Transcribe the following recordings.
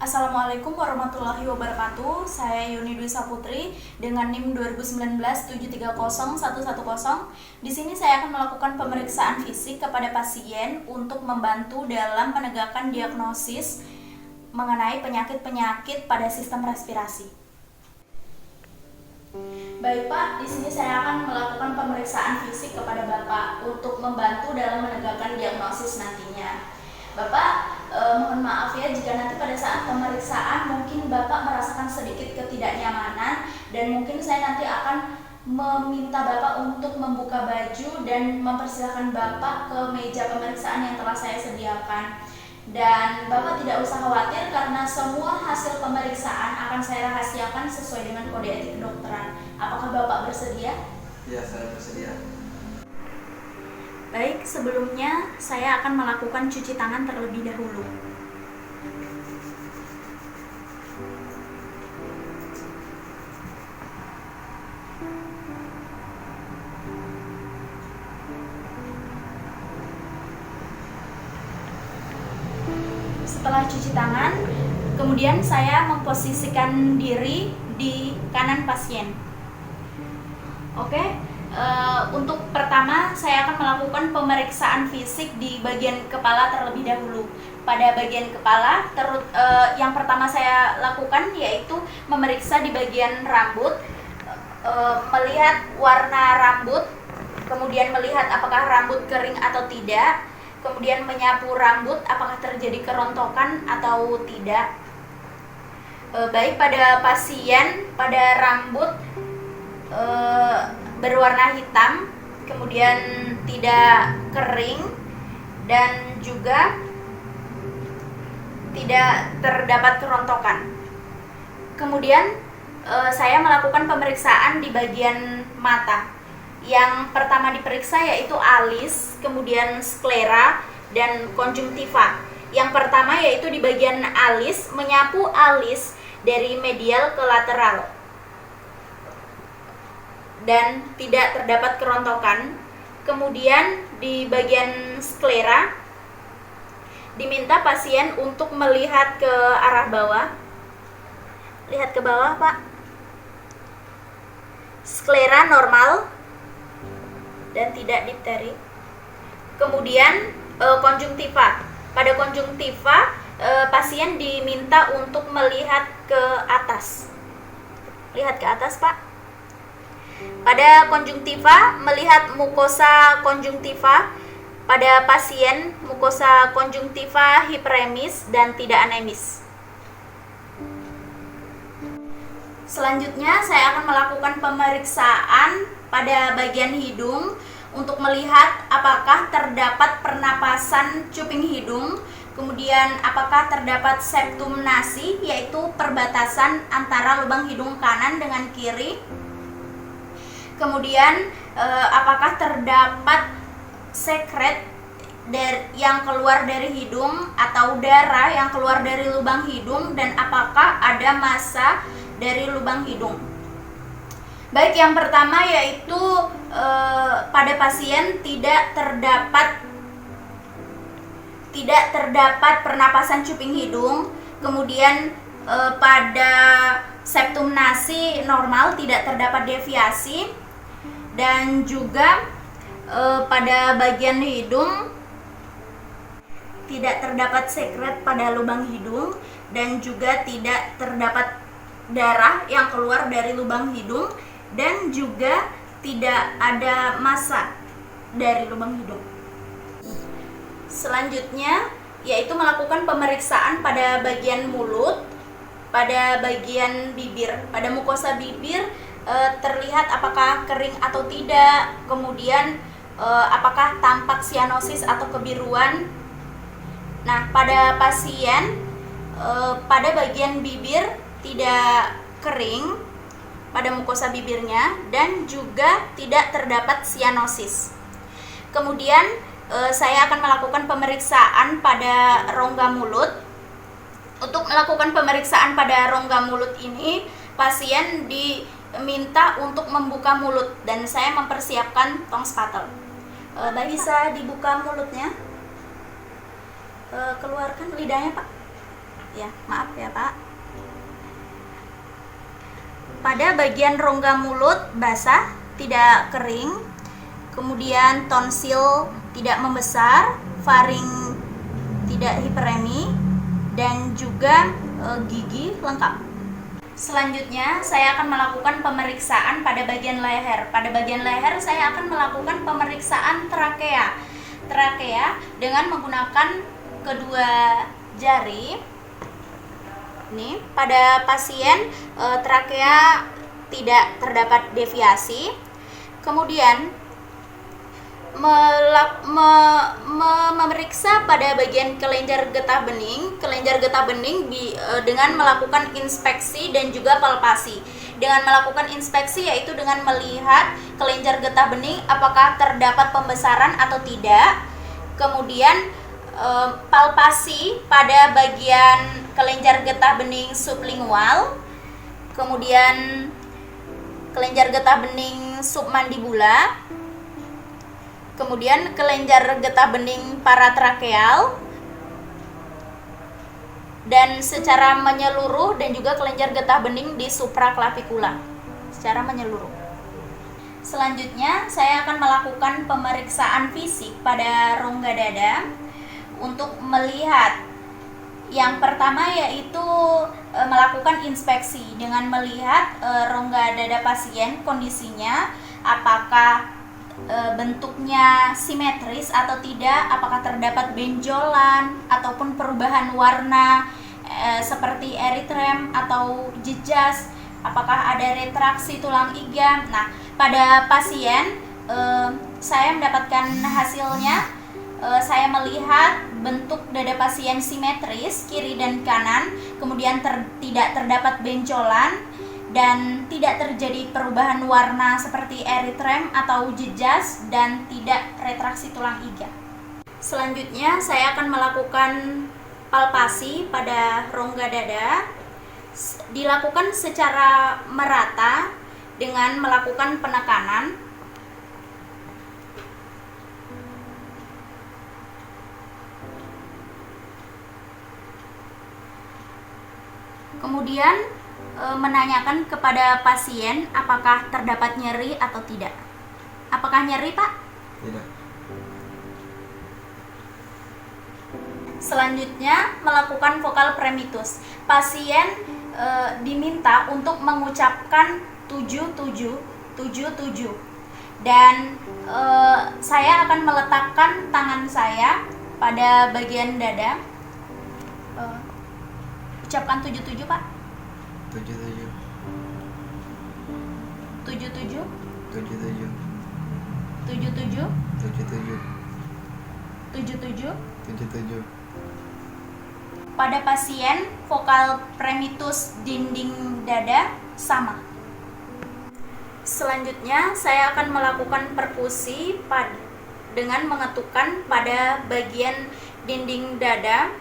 Assalamualaikum warahmatullahi wabarakatuh. Saya Yuni Dwi Saputri dengan NIM 2019-730-110. Di sini saya akan melakukan pemeriksaan fisik kepada pasien untuk membantu dalam menegakkan diagnosis mengenai penyakit-penyakit pada sistem respirasi. Baik Pak, di sini saya akan melakukan pemeriksaan fisik kepada Bapak untuk membantu dalam menegakkan diagnosis nantinya. Bapak, mohon maaf ya jika nanti pada saat pemeriksaan mungkin Bapak merasakan sedikit ketidaknyamanan dan mungkin saya nanti akan meminta Bapak untuk membuka baju dan mempersilahkan Bapak ke meja pemeriksaan yang telah saya sediakan. Dan Bapak tidak usah khawatir karena semua hasil pemeriksaan akan saya rahasiakan sesuai dengan kode etik kedokteran. Apakah Bapak bersedia? Ya, saya bersedia. Baik, sebelumnya saya akan melakukan cuci tangan terlebih dahulu. Setelah cuci tangan, kemudian saya memposisikan diri di kanan pasien. Oke. Untuk pertama saya akan melakukan pemeriksaan fisik di bagian kepala terlebih dahulu. Pada bagian kepala, yang pertama saya lakukan yaitu memeriksa di bagian rambut, melihat warna rambut, kemudian melihat apakah rambut kering atau tidak, kemudian menyapu rambut apakah terjadi kerontokan atau tidak. Baik pada pasien, pada rambut berwarna hitam, kemudian tidak kering dan juga tidak terdapat kerontokan. Kemudian saya melakukan pemeriksaan di bagian mata. Yang pertama diperiksa yaitu alis, kemudian sklera dan konjungtiva. Yang pertama yaitu di bagian alis, menyapu alis dari medial ke lateral dan tidak terdapat kerontokan. Kemudian di bagian sklera diminta pasien untuk melihat ke arah bawah. Lihat ke bawah, Pak. Sklera normal dan tidak dipteri. Kemudian konjungtiva. Pada konjungtiva pasien diminta untuk melihat ke atas. Lihat ke atas, Pak. Pada konjungtiva, melihat mukosa konjungtiva. Pada pasien, mukosa konjungtiva hiperemis dan tidak anemis. Selanjutnya, saya akan melakukan pemeriksaan pada bagian hidung untuk melihat apakah terdapat pernapasan cuping hidung, kemudian apakah terdapat septum nasi, yaitu perbatasan antara lubang hidung kanan dengan kiri. Kemudian apakah terdapat sekret yang keluar dari hidung atau darah yang keluar dari lubang hidung, dan apakah ada massa dari lubang hidung. Baik, yang pertama yaitu pada pasien tidak terdapat pernapasan cuping hidung, kemudian pada septum nasi normal, tidak terdapat deviasi, dan juga pada bagian hidung tidak terdapat sekret pada lubang hidung, dan juga tidak terdapat darah yang keluar dari lubang hidung, dan juga tidak ada massa dari lubang hidung. Selanjutnya yaitu melakukan pemeriksaan pada bagian mulut, pada bagian bibir. Pada mukosa bibir terlihat apakah kering atau tidak, kemudian apakah tampak sianosis atau kebiruan. Nah, pada pasien pada bagian bibir tidak kering pada mukosa bibirnya dan juga tidak terdapat sianosis. Kemudian saya akan melakukan pemeriksaan pada rongga mulut. Untuk melakukan pemeriksaan pada rongga mulut ini, pasien diminta untuk membuka mulut dan saya mempersiapkan tong spatel. Bisa dibuka mulutnya, keluarkan lidahnya, Pak. Ya, maaf ya Pak. Pada bagian rongga mulut basah, tidak kering, kemudian tonsil tidak membesar, faring tidak hiperemi, dan juga gigi lengkap. Selanjutnya, saya akan melakukan pemeriksaan pada bagian leher. Pada bagian leher, saya akan melakukan pemeriksaan trakea. Trakea dengan menggunakan kedua jari. Ini pada pasien trakea tidak terdapat deviasi. Kemudian memeriksa pada bagian kelenjar getah bening. Kelenjar getah bening dengan melakukan inspeksi dan juga palpasi. Dengan melakukan inspeksi yaitu dengan melihat kelenjar getah bening apakah terdapat pembesaran atau tidak. Kemudian palpasi pada bagian kelenjar getah bening sublingual. Kemudian kelenjar getah bening submandibula. Kemudian kelenjar getah bening paratrakeal, dan secara menyeluruh, dan juga kelenjar getah bening di supraklavikula secara menyeluruh. Selanjutnya, saya akan melakukan pemeriksaan fisik pada rongga dada untuk melihat yang pertama yaitu melakukan inspeksi dengan melihat rongga dada pasien, kondisinya apakah bentuknya simetris atau tidak, apakah terdapat benjolan ataupun perubahan warna seperti eritrem atau jejas, apakah ada retraksi tulang iga. Nah, pada pasien saya mendapatkan hasilnya. Saya melihat bentuk dada pasien simetris kiri dan kanan, kemudian tidak terdapat benjolan dan tidak terjadi perubahan warna seperti eritrem atau jejas, dan tidak retraksi tulang iga. Selanjutnya saya akan melakukan palpasi pada rongga dada, dilakukan secara merata dengan melakukan penekanan. Kemudian menanyakan kepada pasien apakah terdapat nyeri atau tidak. Apakah nyeri, Pak? Tidak. Selanjutnya melakukan vokal premitus. Pasien diminta untuk mengucapkan 77 77, dan saya akan meletakkan tangan saya pada bagian dada. Ucapkan 77, Pak. 77 77 77 77 77 77. 77. Pada pasien vokal premitus dinding dada sama. Selanjutnya saya akan melakukan perkusi dengan mengetukkan pada bagian dinding dada.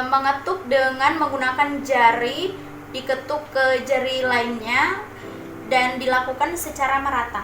Mengetuk dengan menggunakan jari, diketuk ke jari lainnya, dan dilakukan secara merata.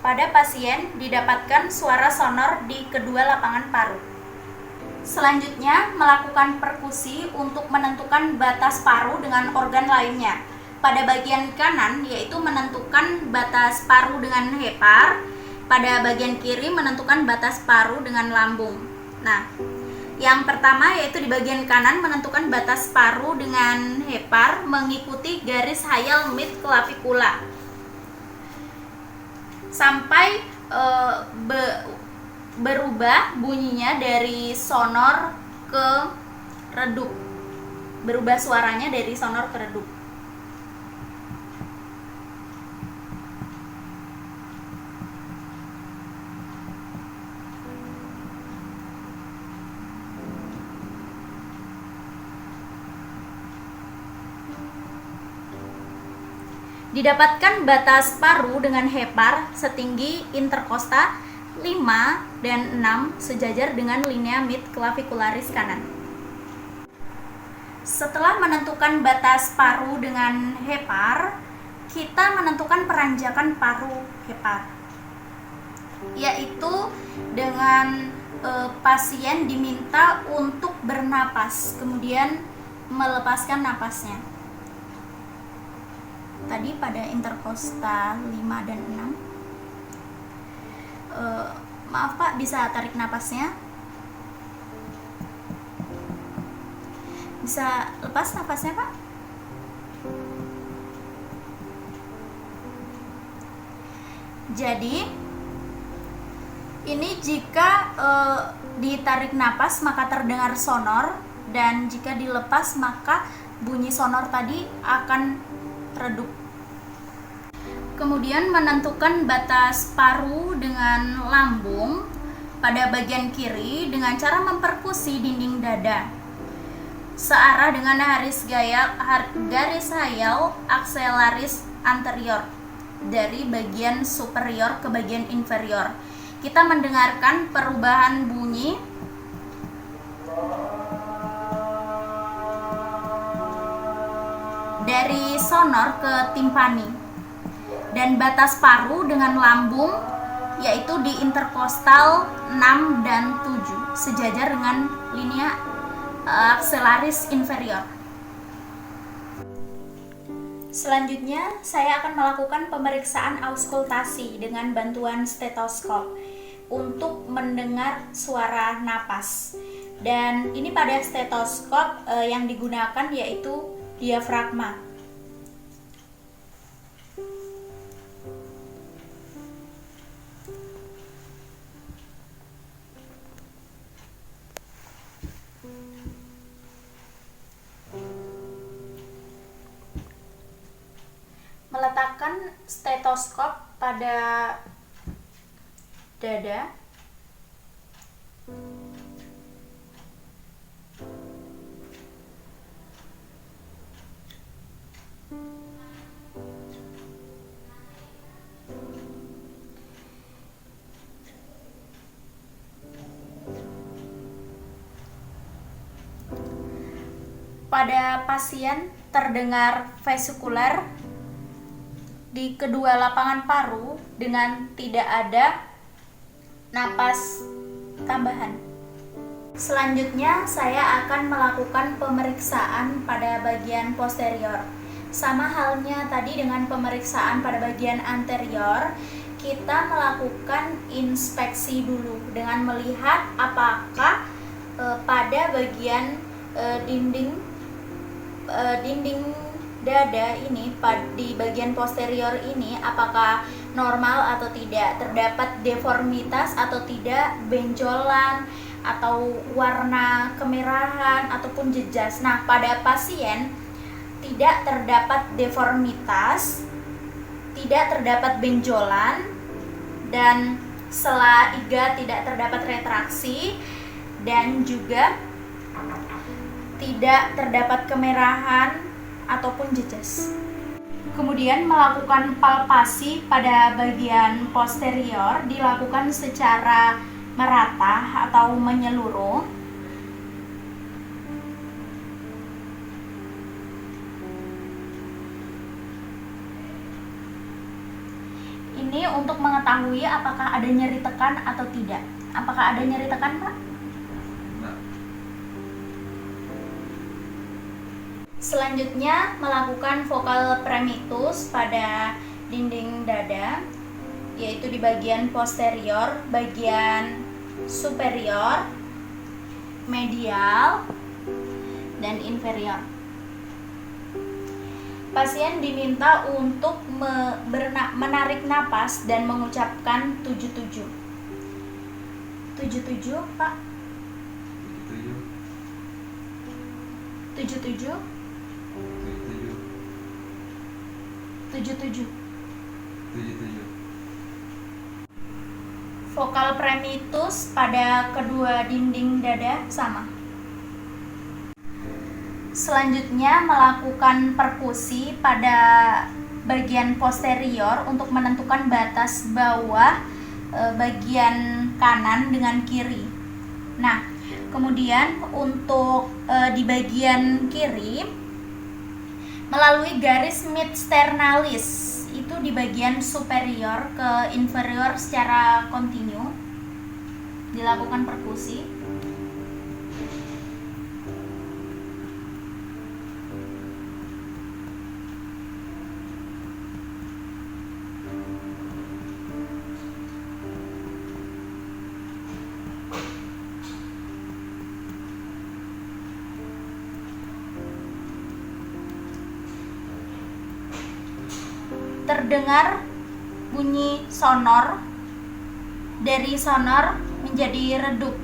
Pada pasien didapatkan suara sonor di kedua lapangan paru. Selanjutnya melakukan perkusi untuk menentukan batas paru dengan organ lainnya. Pada bagian kanan yaitu menentukan batas paru dengan hepar, pada bagian kiri menentukan batas paru dengan lambung. Nah, yang pertama yaitu di bagian kanan menentukan batas paru dengan hepar mengikuti garis hayal mid clavikula sampai berubah bunyinya dari sonor ke redup. Berubah suaranya dari sonor ke redup. Didapatkan batas paru dengan hepar setinggi interkosta 5 dan 6 sejajar dengan linea mid clavicularis kanan. Setelah menentukan batas paru dengan hepar, kita menentukan peranjakan paru hepar, yaitu dengan pasien diminta untuk bernapas, kemudian melepaskan napasnya. Tadi pada interkosta 5 dan 6. Maaf Pak, bisa tarik napasnya? Bisa lepas napasnya Pak? Jadi ini jika ditarik napas maka terdengar sonor, dan jika dilepas maka bunyi sonor tadi akan redup. Kemudian menentukan batas paru dengan lambung pada bagian kiri dengan cara memperkusi dinding dada searah dengan garis hayal akselaris anterior dari bagian superior ke bagian inferior. Kita mendengarkan perubahan bunyi dari sonor ke timpani, dan batas paru dengan lambung yaitu di interkostal 6 dan 7 sejajar dengan linea akselaris inferior. Selanjutnya saya akan melakukan pemeriksaan auskultasi dengan bantuan stetoskop untuk mendengar suara napas, dan ini pada stetoskop yang digunakan yaitu diafragma. Meletakkan stetoskop pada dada. Pada pasien terdengar vesikuler di kedua lapangan paru dengan tidak ada napas tambahan. Selanjutnya saya akan melakukan pemeriksaan pada bagian posterior. Sama halnya tadi dengan pemeriksaan pada bagian anterior, kita melakukan inspeksi dulu dengan melihat apakah pada bagian dinding dada ini, di bagian posterior ini, apakah normal atau tidak, terdapat deformitas atau tidak, benjolan atau warna kemerahan ataupun jejas. Nah, pada pasien tidak terdapat deformitas, tidak terdapat benjolan, dan sela iga tidak terdapat retraksi, dan juga tidak terdapat kemerahan ataupun jejas. Kemudian melakukan palpasi pada bagian posterior dilakukan secara merata atau menyeluruh. Ini untuk mengetahui apakah ada nyeri tekan atau tidak. Apakah ada nyeri tekan, Pak? Selanjutnya melakukan vokal premitus pada dinding dada, yaitu di bagian posterior, bagian superior, medial, dan inferior. Pasien diminta untuk menarik napas dan mengucapkan 77. 77, Pak. 77. 77. Vokal premitus pada kedua dinding dada sama. Selanjutnya melakukan perkusi pada bagian posterior untuk menentukan batas bawah bagian kanan dengan kiri. Nah, kemudian untuk di bagian kiri melalui garis midsternalis itu di bagian superior ke inferior secara kontinu dilakukan perkusi. Terdengar bunyi sonor, dari sonor menjadi redup,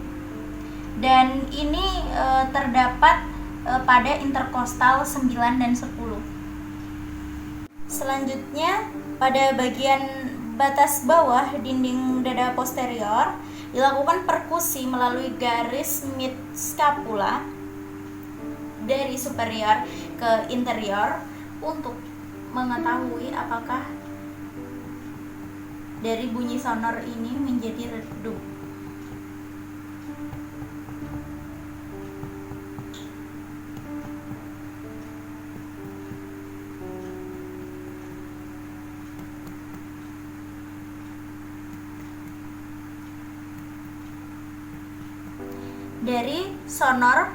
dan ini terdapat pada interkostal 9 dan 10. Selanjutnya pada bagian batas bawah dinding dada posterior dilakukan perkusi melalui garis mid scapula dari superior ke interior untuk mengetahui apakah dari bunyi sonor ini menjadi redup. Dari sonor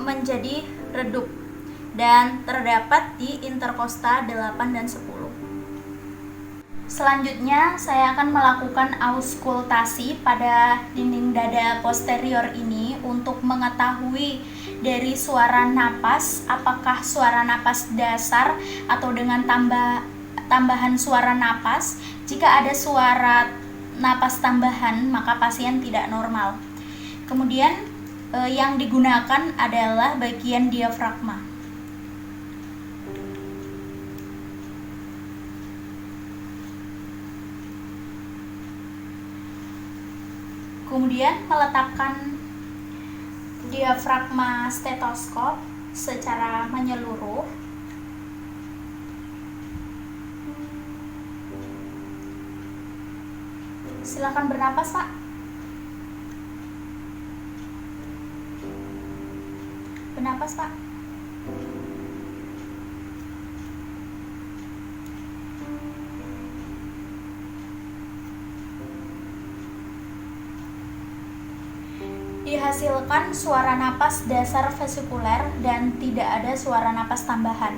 menjadi redup dan terdapat di interkosta 8 dan 10. Selanjutnya saya akan melakukan auskultasi pada dinding dada posterior ini untuk mengetahui dari suara napas, apakah suara napas dasar atau dengan tambahan suara napas. Jika ada suara napas tambahan, maka pasien tidak normal. Kemudian yang digunakan adalah bagian diafragma. Kemudian meletakkan diafragma stetoskop secara menyeluruh. Silakan bernapas, Pak. Bernapas, Pak. Dihasilkan suara napas dasar vesikuler dan tidak ada suara napas tambahan.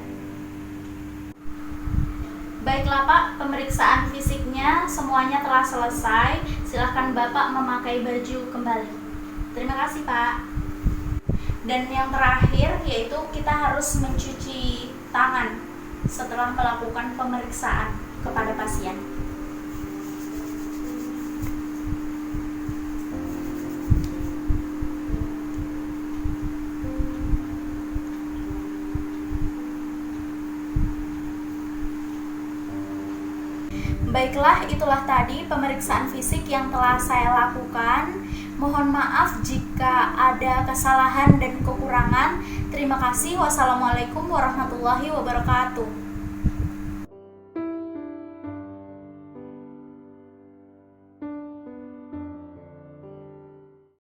Baiklah Pak, pemeriksaan fisiknya semuanya telah selesai. Silakan Bapak memakai baju kembali. Terima kasih Pak. Dan yang terakhir yaitu kita harus mencuci tangan setelah melakukan pemeriksaan kepada pasien. Baiklah, itulah tadi pemeriksaan fisik yang telah saya lakukan. Mohon maaf jika ada kesalahan dan kekurangan. Terima kasih. Wassalamualaikum warahmatullahi wabarakatuh.